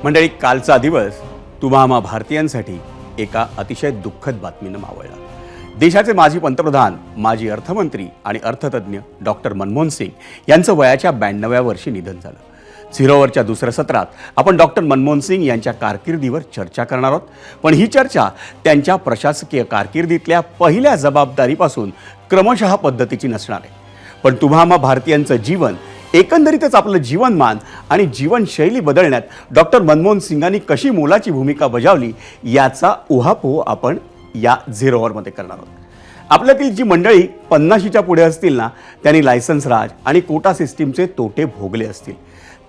मंडळी, कालचा दिवस तुम्हा आम्हा भारतीयांसाठी एका अतिशय दुःखद बातमीनं मावळला. देशाचे माजी पंतप्रधान, माजी अर्थमंत्री आणि अर्थतज्ञ डॉक्टर मनमोहन सिंग यांचं वयाच्या 92व्या वर्षी निधन झालं. झिरोवरच्या दुसऱ्या सत्रात आपण डॉक्टर मनमोहन सिंग यांच्या कारकिर्दीवर चर्चा करणार आहोत. पण ही चर्चा त्यांच्या प्रशासकीय कारकिर्दीतल्या पहिल्या जबाबदारीपासून क्रमशः पद्धतीची नसणार आहे. पण तुम्हा आम्हा भारतीयांचं जीवन, एकंदरीतच आपलं जीवनमान आणि जीवनशैली बदलण्यात डॉक्टर मनमोहन सिंगांनी कशी मोलाची भूमिका बजावली याचा उहापोह आपण या झिरोवरमध्ये करणार आहोत. आपल्यातील जी मंडळी 50च्या पुढे असतील ना, त्यांनी लायसन्स राज आणि कोटा सिस्टीमचे तोटे भोगले असतील.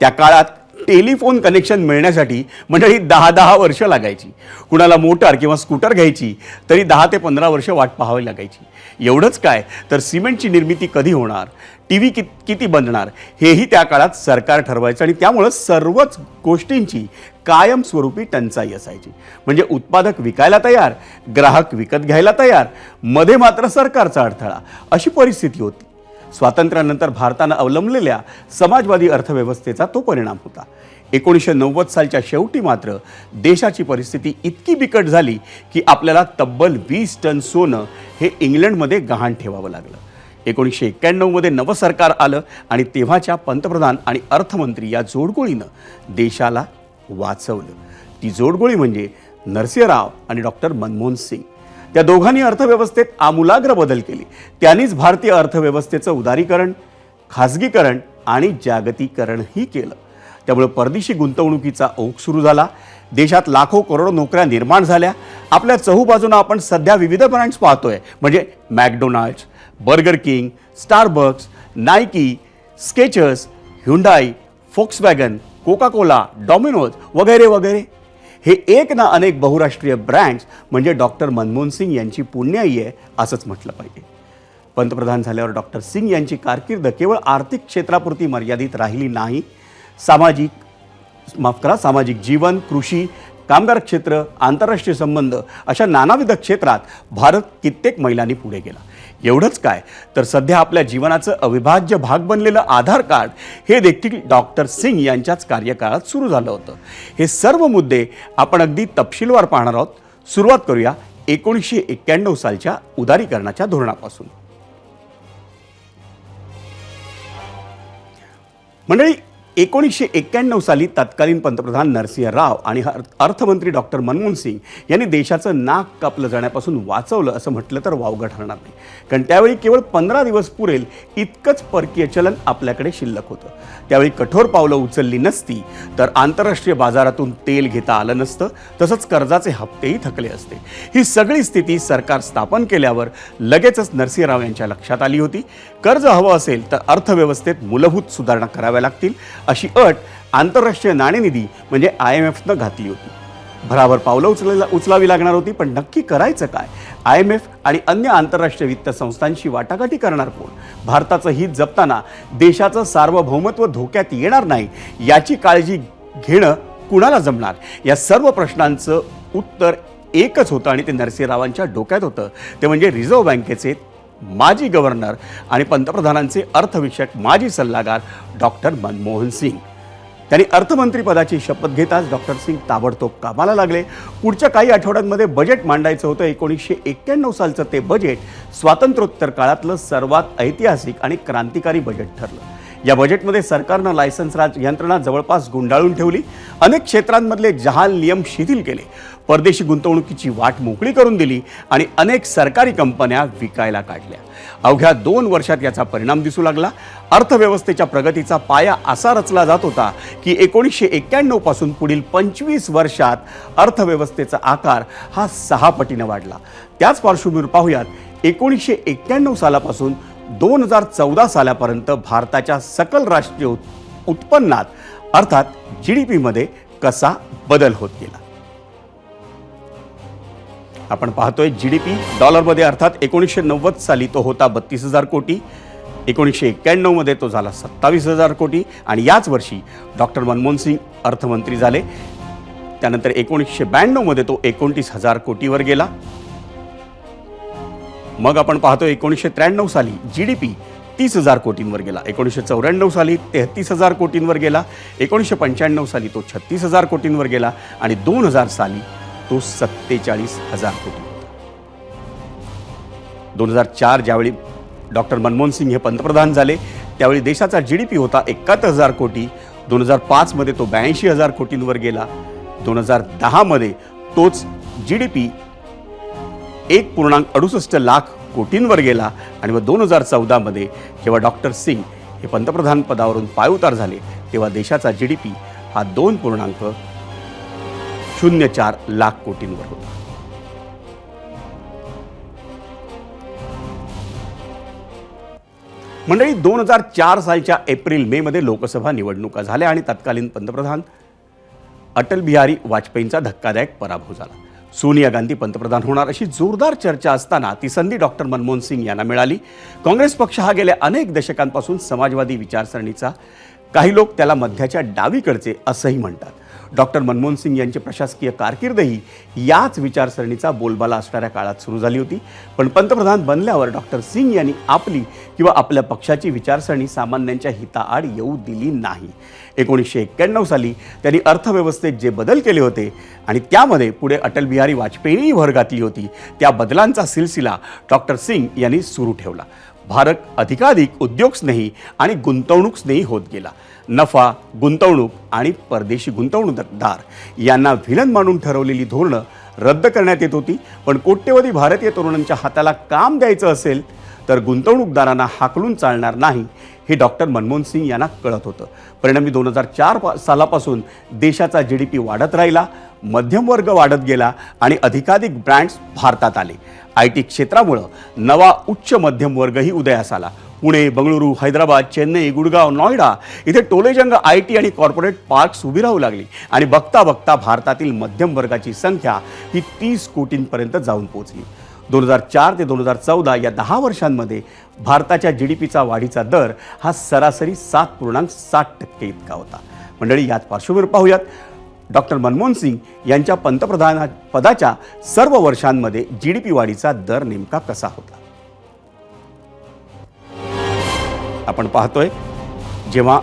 त्या काळात टेलिफोन कनेक्शन मिळण्यासाठी मंडळी 10-10 वर्ष लागायची. कुणाला मोटार किंवा स्कूटर घ्यायची तरी 10 ते 15 वर्ष वाट पाहावी लागायची. एवढंच काय तर सिमेंटची निर्मिती कधी होणार, टी व्ही किती बनणार हेही त्या काळात सरकार ठरवायचं आणि त्यामुळं सर्वच गोष्टींची कायमस्वरूपी टंचाई असायची. म्हणजे उत्पादक विकायला तयार, ग्राहक विकत घ्यायला तयार, मध्ये मात्र सरकारचा अडथळा, अशी परिस्थिती होती. स्वातंत्र्यानंतर भारतानं अवलंबलेल्या समाजवादी अर्थव्यवस्थेचा तो परिणाम होता. 1990 सालच्या शेवटी मात्र देशाची परिस्थिती इतकी बिकट झाली की आपल्याला तब्बल 20 टन सोनं हे इंग्लंडमध्ये गहाण ठेवावं लागलं. 1991मध्ये नवं सरकार आलं आणि तेव्हाच्या पंतप्रधान आणि अर्थमंत्री या जोडगोळीनं देशाला वाचवलं. ती जोडगोळी म्हणजे नरसिंहराव आणि डॉक्टर मनमोहन सिंग. त्या दोघांनी अर्थव्यवस्थेत आमूलाग्र बदल केले. त्यांनीच भारतीय अर्थव्यवस्थेचं उदारीकरण, खाजगीकरण आणि जागतिकीकरणही केलं. त्यामुळे परदेशी गुंतवणुकीचा ओघ सुरू झाला. देशात लाखो करोडो नोकऱ्या निर्माण झाल्या. आपल्या चहूबाजूनं आपण सध्या विविध ब्रँड्स पाहतोय, म्हणजे McDonald's, burger king, Starbucks, Nike, Skechers, Hyundai, Volkswagen, Coca Cola, Domino's वगैरे वगैरे. हे एक ना अनेक बहुराष्ट्रीय ब्रँड्स म्हणजे डॉक्टर मनमोहन सिंग यांची पुण्याई आहे असंच म्हटलं पाहिजे. पंतप्रधान झाल्यावर डॉक्टर सिंग यांची कारकीर्द केवळ आर्थिक क्षेत्रापुरती मर्यादित राहिली नाही. सामाजिक जीवन, कृषी, कामगार क्षेत्र, आंतरराष्ट्रीय संबंध अशा नानाविध क्षेत्रात भारत कित्येक मैलांनी पुढे गेला. एवढंच काय तर सध्या आपल्या जीवनाचं अविभाज्य भाग बनलेलं आधार कार्ड हे देखील डॉक्टर सिंग यांच्याच कार्यकाळात सुरू झालं होतं. हे सर्व मुद्दे आपण अगदी तपशीलवार पाहणार आहोत. सुरुवात करूया 1991 सालच्या उदारीकरणाच्या धोरणापासून. मंडळी, 1991 साली तत्कालीन पंतप्रधान नरसिंह राव आणि अर्थमंत्री डॉक्टर मनमोहन सिंग यांनी देशाचं नाक कापलं जाण्यापासून वाचवलं असं म्हटलं तर वावगं ठरणार नाही. कारण त्यावेळी केवळ 15 दिवस पुरेल इतकंच परकीय चलन आपल्याकडे शिल्लक होतं. त्यावेळी कठोर पावलं उचलली नसती तर आंतरराष्ट्रीय बाजारातून तेल घेता आलं नसतं, तसंच कर्जाचे हप्तेही थकले असते. ही सगळी स्थिती सरकार स्थापन केल्यावर लगेचच नरसिंहराव यांच्या लक्षात आली होती. कर्ज हवं असेल तर अर्थव्यवस्थेत मूलभूत सुधारणा कराव्या लागतील अशी अट आंतरराष्ट्रीय नाणेनिधी म्हणजे IMFनं घातली होती. भराभर पावलं उचलावी लागणार होती. पण नक्की करायचं काय? IMF आणि अन्य आंतरराष्ट्रीय वित्त संस्थांशी वाटाघाटी करणार कोण? भारताचं हित जपताना देशाचं सार्वभौमत्व धोक्यात येणार नाही याची काळजी घेणं कुणाला जमणार? या सर्व प्रश्नांचं उत्तर एकच होतं आणि ते नरसिंहरावांच्या डोक्यात होतं. ते म्हणजे रिझर्व्ह बँकेचे माजी गव्हर्नर आणि पंतप्रधानांचे अर्थविषयक माजी सल्लागार डॉक्टर मनमोहन सिंग. त्यांनी अर्थमंत्रीपदाची शपथ घेताच डॉक्टर सिंग ताबडतोब कामाला लागले. पुढच्या काही आठवड्यांमध्ये बजेट मांडायचं होतं. 1991 सालचं ते बजेट स्वातंत्र्योत्तर काळातलं सर्वात ऐतिहासिक आणि क्रांतिकारी बजेट ठरलं. या बजेटमध्ये सरकारनं लायसन्स राज यंत्रणा जवळपास गुंडाळून ठेवली. अनेक क्षेत्रांमधले जहाल नियम शिथिल केले. परदेशी गुंतवणुकीची वाट मोकळी करून दिली आणि अनेक सरकारी कंपन्या विकायला काढल्या. अवघ्या 2 वर्षात याचा परिणाम दिसू लागला. अर्थव्यवस्थेच्या प्रगतीचा पाया असा रचला जात होता की 1991 पासून पुढील 25 वर्षात अर्थव्यवस्थेचा आकार हा 6 पटीने वाढला. त्याच पार्श्वभूमीवर पाहूयात 1991 सालापासून 2014 सालापर्यंत भारताच्या सकल राष्ट्रीय उत्पन्नात अर्थात GDP मध्ये कसा बदल होत गेला. आपण पाहतोय GDP डॉलरमध्ये, अर्थात 1990 साली तो होता 32,000 कोटी, 1991 मध्ये तो झाला 27,000 कोटी आणि याच वर्षी डॉक्टर मनमोहन सिंग अर्थमंत्री झाले. त्यानंतर 1992 मध्ये तो 29,000 कोटीवर गेला. मग आपण पाहतो 1993 साली GDP 36,000 कोटींवर गेला. 1994 साली 33,000 कोटींवर गेला. 1995 साली तो 36,000 कोटींवर गेला आणि 2000 साली तो 47,000 कोटी. 2004 ज्यावेळी डॉक्टर मनमोहन सिंग हे पंतप्रधान झाले त्यावेळी देशाचा GDP होता 71,000 कोटी. 2005 मध्ये तो 82,000 कोटींवर गेला. 2010 मध्ये तोच GDP 1.68 लाख कोटींवर गेला आणि मग 2014 मध्ये जेव्हा डॉक्टर सिंग हे पंतप्रधान पदावरून पायउतार झाले तेव्हा देशाचा GDP हा 2.04 लाख कोटींवर होता. मंडळी, 2004 सालच्या एप्रिल मे मध्ये लोकसभा निवडणुका झाल्या आणि तत्कालीन पंतप्रधान अटल बिहारी वाजपेयींचा धक्कादायक पराभव झाला. सोनिया गांधी पंतप्रधान होणार अशी जोरदार चर्चा असताना ती संधी डॉक्टर मनमोहन सिंग यांना मिळाली. काँग्रेस पक्ष हा गेल्या अनेक दशकांपासून समाजवादी विचारसरणीचा, काही लोक त्याला मध्याच्या डावीकडचे असंही म्हणतात. डॉक्टर मनमोहन सिंग यांची प्रशासकीय कारकीर्दही याच विचारसरणीचा बोलबाला असणाऱ्या काळात सुरू झाली होती. पण पंतप्रधान बनल्यावर डॉक्टर सिंग यांनी आपली किंवा आपल्या पक्षाची विचारसरणी सामान्यांच्या हिताआड येऊ दिली नाही. 1991 साली त्यांनी अर्थव्यवस्थेत जे बदल केले होते आणि त्यामध्ये पुढे अटल बिहारी वाजपेयींनी भर घातली होती त्या बदलांचा सिलसिला डॉक्टर सिंग यांनी सुरू ठेवला. भारत अधिकाधिक उद्योगस्नेही आणि गुंतवणूकस्नेही होत गेला. नफा, गुंतवणूक आणि परदेशी गुंतवणूकदार यांना व्हिलन मानून ठरवलेली धोरणं रद्द करण्यात येत होती. पण कोट्यवधी भारतीय तरुणांच्या हाताला काम द्यायचं असेल तर गुंतवणूकदारांना हाकलून चालणार नाही हे डॉक्टर मनमोहन सिंग यांना कळत होतं. परिणामी 2004 सालापासून देशाचा GDP वाढत राहिला, मध्यमवर्ग वाढत गेला आणि अधिकाधिक ब्रँड्स भारतात आले. IT क्षेत्रामुळं नवा उच्च मध्यम वर्गही उदयास आला. पुणे, बंगळुरू, हैदराबाद, चेन्नई, गुडगाव, नोएडा इथे टोलेजंग IT आणि कॉर्पोरेट पार्क्स उभी राहू लागली आणि बघता बघता भारतातील मध्यम वर्गाची संख्या ही 30 कोटींपर्यंत जाऊन पोहोचली. 2004 ते 2014 या 10 वर्षांमध्ये भारताच्या GDPचा वाढीचा दर हा सरासरी 7.7% इतका होता. मंडळी, याच पार्श्वभूमीवर पाहूयात डॉक्टर मनमोहन सिंग यांच्या पंतप्रधान पदाच्या सर्व वर्षांमध्ये GDP वाढीचा दर नेमका कसा होता. आपण पाहतोय जेव्हा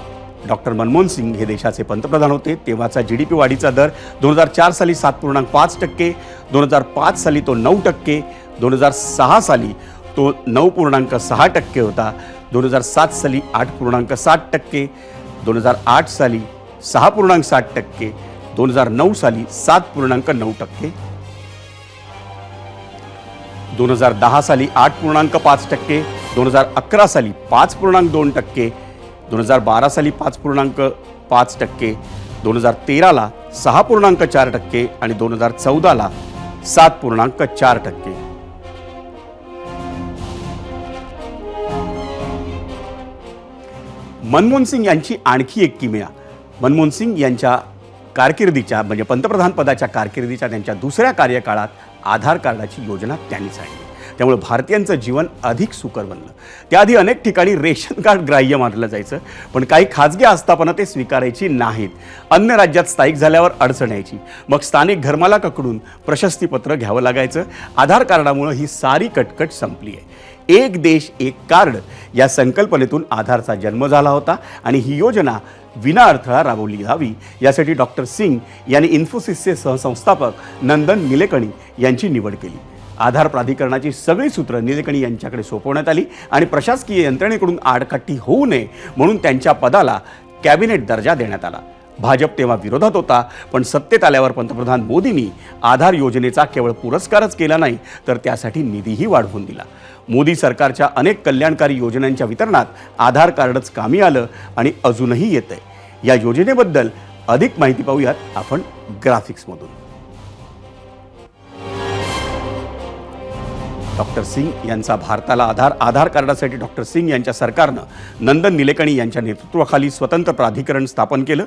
डॉक्टर मनमोहन सिंग हे देशाचे पंतप्रधान होते तेव्हाचा GDP वाढीचा दर 2004 साली 7.5%, 2005 साली तो 9%, 2006 साली तो 9.6% होता, 2007 साली 8.7%, 2008 साली 6.7%, 2009 साली 7.9%, 2010 साली 8.5%, 2011 साली 5.2%, 2012 साली 5.5%, 2013ला 6.4% आणि 2014ला 7.4%. मनमोहन सिंग यांची आणखी एक किमया, मनमोहन सिंग यांच्या कारकिर्दीच्या म्हणजे पंतप्रधान पदाच्या कारकिर्दीच्या त्यांच्या दुसऱ्या कार्यकाळात आधार कार्डाची योजना त्यांनीच आणली. त्यामुळे भारतीयांचं जीवन अधिक सुकर बनलं. त्याआधी अनेक ठिकाणी रेशन कार्ड ग्राह्य मानलं जायचं, पण काही खाजगी आस्थापनं ते स्वीकारायची नाहीत. अन्य राज्यात स्थायिक झाल्यावर अडचण यायची, मग स्थानिक घरमालकाकडून प्रशस्तीपत्र घ्यावं लागायचं. आधार कार्डामुळे ही सारी कटकट संपली आहे. एक देश एक कार्ड या संकल्पनेतून आधारचा जन्म झाला होता आणि ही योजना विना अडथळा राबवली जावी यासाठी डॉक्टर सिंग यांनी इन्फोसिसचे सहसंस्थापक नंदन निलेकणी यांची निवड केली. आधार प्राधिकरणाची सगळी सूत्र निलेकणी यांच्याकडे सोपवण्यात आली आणि प्रशासकीय यंत्रणेकडून आडकाठी होऊ नये म्हणून त्यांच्या पदाला कॅबिनेट दर्जा देण्यात आला. भाजप तेव्हा विरोधात होता, पण सत्तेत आल्यावर पंतप्रधान मोदींनी आधार योजनेचा केवळ पुरस्कारच केला नाही तर त्यासाठी निधीही वाढवून दिला. मोदी सरकारच्या अनेक कल्याणकारी योजनांच्या वितरणात आधार कार्डच कामी आलं आणि अजूनही येतंय. या योजनेबद्दल अधिक माहिती पाहूयात आपण ग्राफिक्समधून. डॉक्टर सिंग यांचा भारताला आधार कार्डासाठी डॉक्टर सिंग यांच्या सरकारनं नंदन निलेकणी यांच्या नेतृत्वाखाली स्वतंत्र प्राधिकरण स्थापन केलं.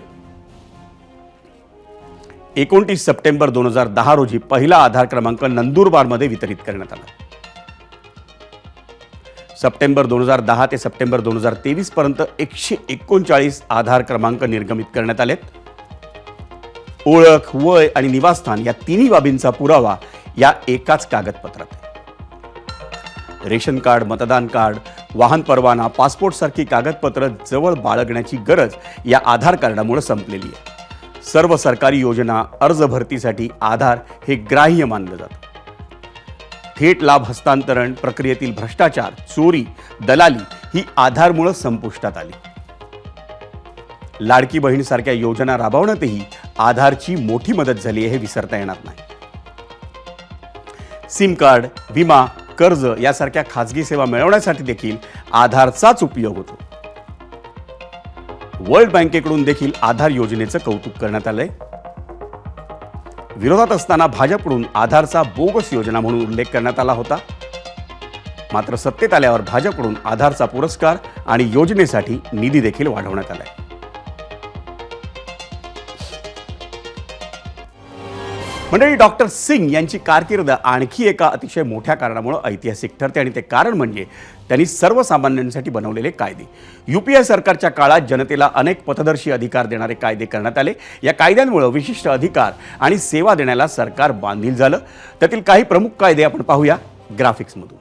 29 सप्टेंबर 2010 रोजी पहिला आधार क्रमांक नंदुरबारमध्ये वितरित करण्यात आला. सप्टेंबर 2010 ते सप्टेंबर 2023 पर्यंत 139 आधार क्रमांक निर्गमित करण्यात आलेत. ओळख, वय आणि निवासस्थान या तिन्ही बाबींचा पुरावा या एकाच कागदपत्रात आहे. रेशन कार्ड, मतदान कार्ड, वाहन परवाना, पासपोर्ट सारखी कागदपत्र जवळ बाळगण्याची गरज या आधार कार्डामुळे संपलेली आहे। सर्व सरकारी योजना, अर्ज भरतीसाठी आधार हे ग्राह्य मानलं जातं। थेट लाभ हस्तांतरण प्रक्रियेतील भ्रष्टाचार, चोरी, दलाली ही आधारमुळे संपुष्टात आली। लाडकी बहीण सारख्या योजना राबवण्यातही आधारची मोठी मदत झाली आहे, हे विसरता येणार नाही। सिम कार्ड, विमा, कर्ज यासारख्या खाजगी सेवा मिळवण्यासाठी देखील आधारचाच उपयोग होतो। वर्ल्ड बँकेकडून देखील आधार योजनेचं कौतुक करण्यात आलंय। विरोधात असताना भाजपकडून आधारचा बोगस योजना म्हणून उल्लेख करण्यात आला होता। मात्र सत्तेत आल्यावर भाजपकडून आधारचा पुरस्कार आणि योजनेसाठी निधी देखील वाढवण्यात आलाय। मंडळी, डॉक्टर सिंग यांची कारकीर्द आणखी एका अतिशय मोठ्या कारणामुळे ऐतिहासिक ठरते आणि ते कारण म्हणजे त्यांनी सर्वसामान्यांसाठी बनवलेले कायदे। यूपीए सरकारच्या काळात जनतेला अनेक पथदर्शी अधिकार देणारे कायदे करण्यात आले। या कायद्यांमुळे विशिष्ट अधिकार आणि सेवा देण्याला सरकार बांधील झालं। त्यातील काही प्रमुख कायदे आपण पाहूया ग्राफिक्समधून।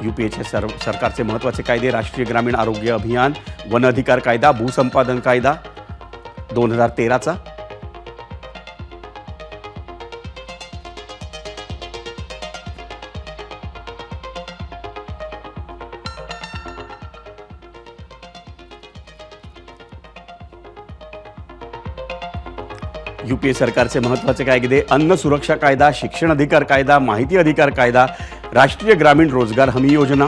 यूपीएच्या सरकारचे महत्त्वाचे कायदे: राष्ट्रीय ग्रामीण आरोग्य अभियान, वन अधिकार कायदा, भूसंपादन कायदा 2013चा, यूपीए सरकारचे महत्त्वाचे कायदे: अन्न सुरक्षा कायदा, शिक्षण अधिकार कायदा, माहिती अधिकार कायदा, राष्ट्रीय ग्रामीण रोजगार हमी योजना।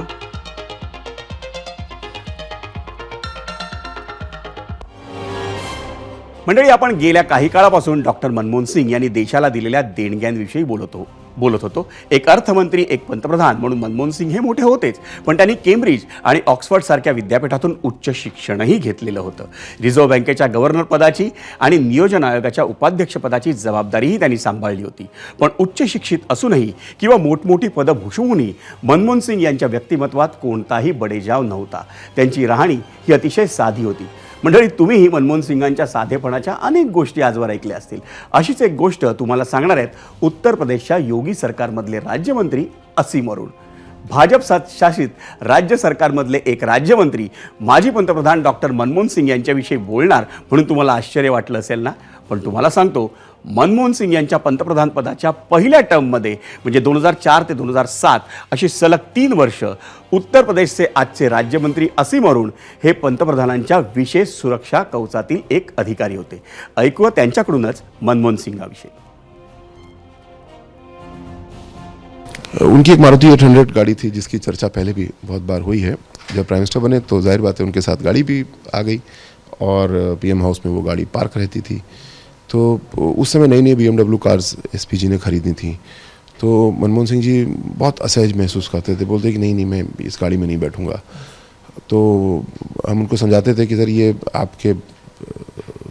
मंडळी, आपण गेल्या काही काळापासून डॉक्टर मनमोहन सिंग यांनी देशाला दिलेल्या देणग्यांविषयी बोलत होतो। एक अर्थमंत्री, एक पंतप्रधान म्हणून मनमोहन सिंग हे मोठे होतेच, पण त्यांनी केम्ब्रिज आणि ऑक्सफर्ड सारख्या विद्यापीठातून उच्च शिक्षणही घेतलेलं होतं। रिझर्व्ह बँकेच्या गव्हर्नर पदाची आणि नियोजन आयोगाच्या उपाध्यक्ष पदाची जबाबदारीही त्यांनी सांभाळली होती। पण उच्च शिक्षित असूनही किंवा मोठमोठी पदं भूषवूनही मनमोहन सिंग यांच्या व्यक्तिमत्वात कोणताही बडेजाव नव्हता। त्यांची राहणी ही अतिशय साधी होती। मंडळी, तुम्हीही मनमोहन सिंगांच्या साधेपणाच्या अनेक गोष्टी आजवर ऐकल्या असतील। अशीच एक गोष्ट तुम्हाला सांगणार आहेत उत्तर प्रदेशच्या योगी सरकारमधले राज्यमंत्री असीम अरुण। भाजप शासित राज्य सरकारमधले एक राज्यमंत्री माजी पंतप्रधान डॉक्टर मनमोहन सिंग यांच्याविषयी बोलणार म्हणून तुम्हाला आश्चर्य वाटलं असेल ना? पण तुम्हाला सांगतो, मनमोहन सिंग यांच्या पंतप्रधान पदाच्या पहिल्या टर्ममध्ये म्हणजे 2004 ते 2007 अशी सलग 3 वर्ष उत्तर प्रदेशचे आजचे राज्यमंत्री असीम अरुण हे पंतप्रधानांच्या विशेष सुरक्षा कवचातील एक अधिकारी होते। ऐकूया त्यांच्याकडूनच मनमोहन सिंगाविषयी। उनकी एक मारुति 800 गाड़ी थी जिसकी चर्चा पहले भी बहुत बार हुई है। जब प्राइम मिनिस्टर बने तो जाहिर बात है उनके साथ गाड़ी भी आ गई और पीएम हाउस में वो गाड़ी पार्क रहती थी। तो उस समय नई नई BMW कार्स एसपी जी ने खरीदनी थी। तो मनमोहन सिंह जी बहुत असहज महसूस करते थे, बोलते कि नहीं मैं इस गाड़ी में नहीं बैठूंगा। तो हम उनको समझाते थे कि सर ये आपके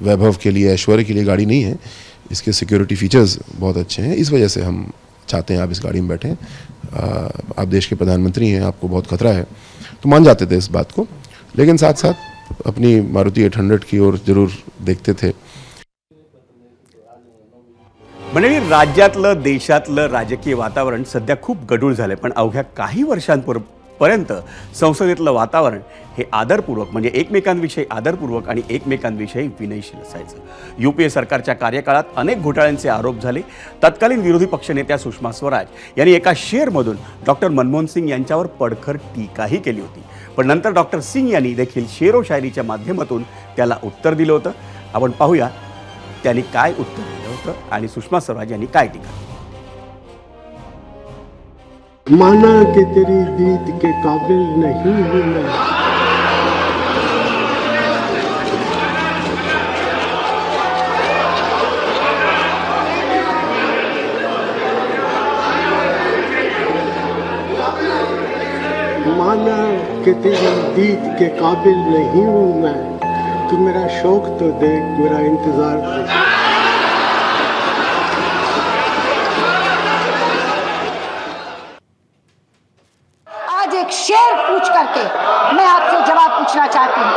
वैभव के लिए, ऐश्वर्य के लिए गाड़ी नहीं है, इसके सिक्योरिटी फीचर्स बहुत अच्छे हैं, इस वजह से हम चाहते हैं आप इस गाड़ी में बैठें। आप देश के प्रधानमंत्री हैं, आपको बहुत खतरा है। तो मान जाते थे इस बात को, लेकिन साथ साथ अपनी मारुति 800 की ओर जरूर देखते थे। म्हणजे राज्यातलं देशातलं राजकीय वातावरण सध्या खूप गढूळ झालंय, पण अवघ्या काही वर्षांपर्यंत संसदेतलं वातावरण हे आदरपूर्वक म्हणजे एकमेकांविषयी आदरपूर्वक आणि एकमेकांविषयी विनयशील असायचं। यूपीए सरकारच्या कार्यकाळात अनेक घोटाळ्यांचे आरोप झाले। तत्कालीन विरोधी पक्षनेत्या सुषमा स्वराज यांनी एका शेअरमधून डॉक्टर मनमोहन सिंग यांच्यावर पडखर टीकाही केली होती, पण नंतर डॉक्टर सिंग यांनी देखील शेरो शायरीच्या माध्यमातून त्याला उत्तर दिलं होतं। आपण पाहूया त्यांनी काय उत्तर दिलं होतं आणि सुषमा स्वराज यांनी काय टीका। माना कि तेरी दीद के काबिल नहीं हूं मैं, माना कि तेरी दीद के काबिल नहीं हूं मैं, तू मेरा शौक तो देख, मेरा इंतजार तो। आज एक शेर पूछ करके मैं आपसे जवाब पूछना चाहती हूँ।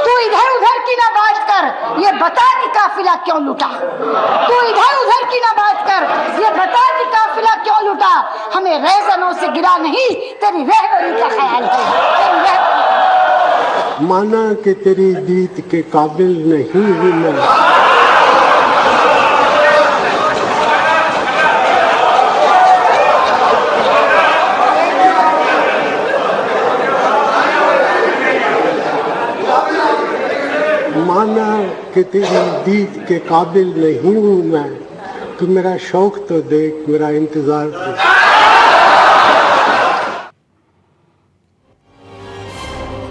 तू इधर उधर की ना बात कर, कर ये बता कि काफिला क्यों लूटा। तू इधर उधर की ना बात कर, ये बता कि काफिला क्यों लूटा। हमें रहजनों से गिरा नहीं, तेरी रहबरी का ख्याल है, तेरी रहबरी। माना कि तेरी दीद के काबिल नहीं हूँ मैं, माना कि तेरी दीद के काबिल नहीं हूँ मैं, तू मेरा शौक तो देख, मेरा इंतजार देख।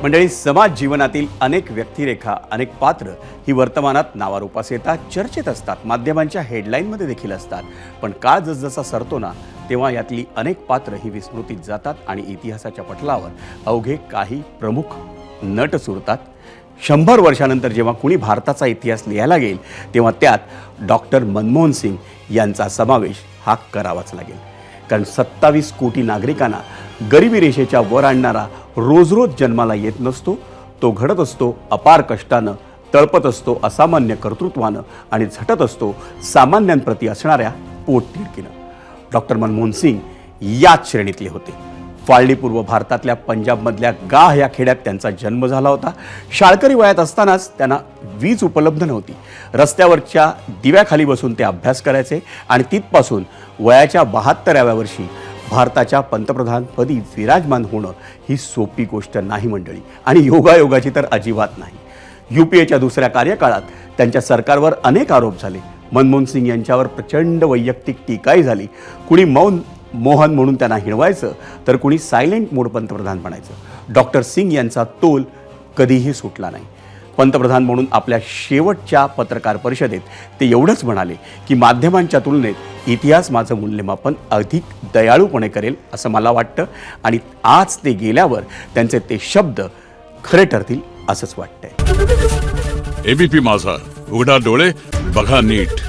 मंडळी, समाज जीवनातील अनेक व्यक्तिरेखा, अनेक पात्र ही वर्तमानात नावारूपास येतात, चर्चेत असतात, माध्यमांच्या हेडलाईनमध्ये देखील असतात. पण काळ जसजसा सरतो ना, तेव्हा यातली अनेक पात्र ही विस्मृतीत जातात आणि इतिहासाच्या पटलावर अवघे काही प्रमुख नट सुरतात. 100 वर्षानंतर जेव्हा कुणी भारताचा इतिहास लिहायला गेल, तेव्हा त्यात डॉक्टर मनमोहन सिंग यांचा समावेश हा करावाच लागेल. कारण 27 कोटी नागरिकांना गरिबी रेषेच्या वर आणणारा रोज रोज जन्माला येत नसतो. तो घडत असतो अपार कष्टानं, तळपत असतो असामान्य कर्तृत्वानं आणि झटत असतो सामान्यांप्रती असणाऱ्या पोटतिडकीनं. डॉक्टर मनमोहन सिंग याच श्रेणीतले होते. फाळणीपूर्व भारतातल्या पंजाबमधल्या गाह या खेड्यात त्यांचा जन्म झाला होता. शाळकरी वयात असतानाच त्यांना वीज उपलब्ध नव्हती. रस्त्यावरच्या दिव्याखाली बसून ते अभ्यास करायचे आणि तिथपासून वयाच्या 72व्या वर्षी भारताच्या पंतप्रधानपदी विराजमान होणं ही सोपी गोष्ट नाही मंडळी, आणि योगायोगाची तर अजिबात नाही. UPAच्या दुसऱ्या कार्यकाळात त्यांच्या सरकारवर अनेक आरोप झाले. मनमोहन सिंग यांच्यावर प्रचंड वैयक्तिक टीकाही झाली. कुणी मौन मोहन म्हणून त्यांना हिणवायचं, तर कुणी सायलेंट मोड पंतप्रधान म्हणायचं. डॉक्टर सिंग यांचा तोल कधीही सुटला नाही. पंतप्रधान म्हणून आपल्या शेवटच्या पत्रकार परिषदेत ते एवढंच म्हणाले की माध्यमांच्या तुलनेत इतिहास माझं मूल्यमापन अधिक दयाळूपणे करेल असं मला वाटतं, आणि आज ते गेल्यावर त्यांचे ते शब्द खरे ठरतील असंच वाटतंय. ABP माझा, उघडा डोळे बघा नीट.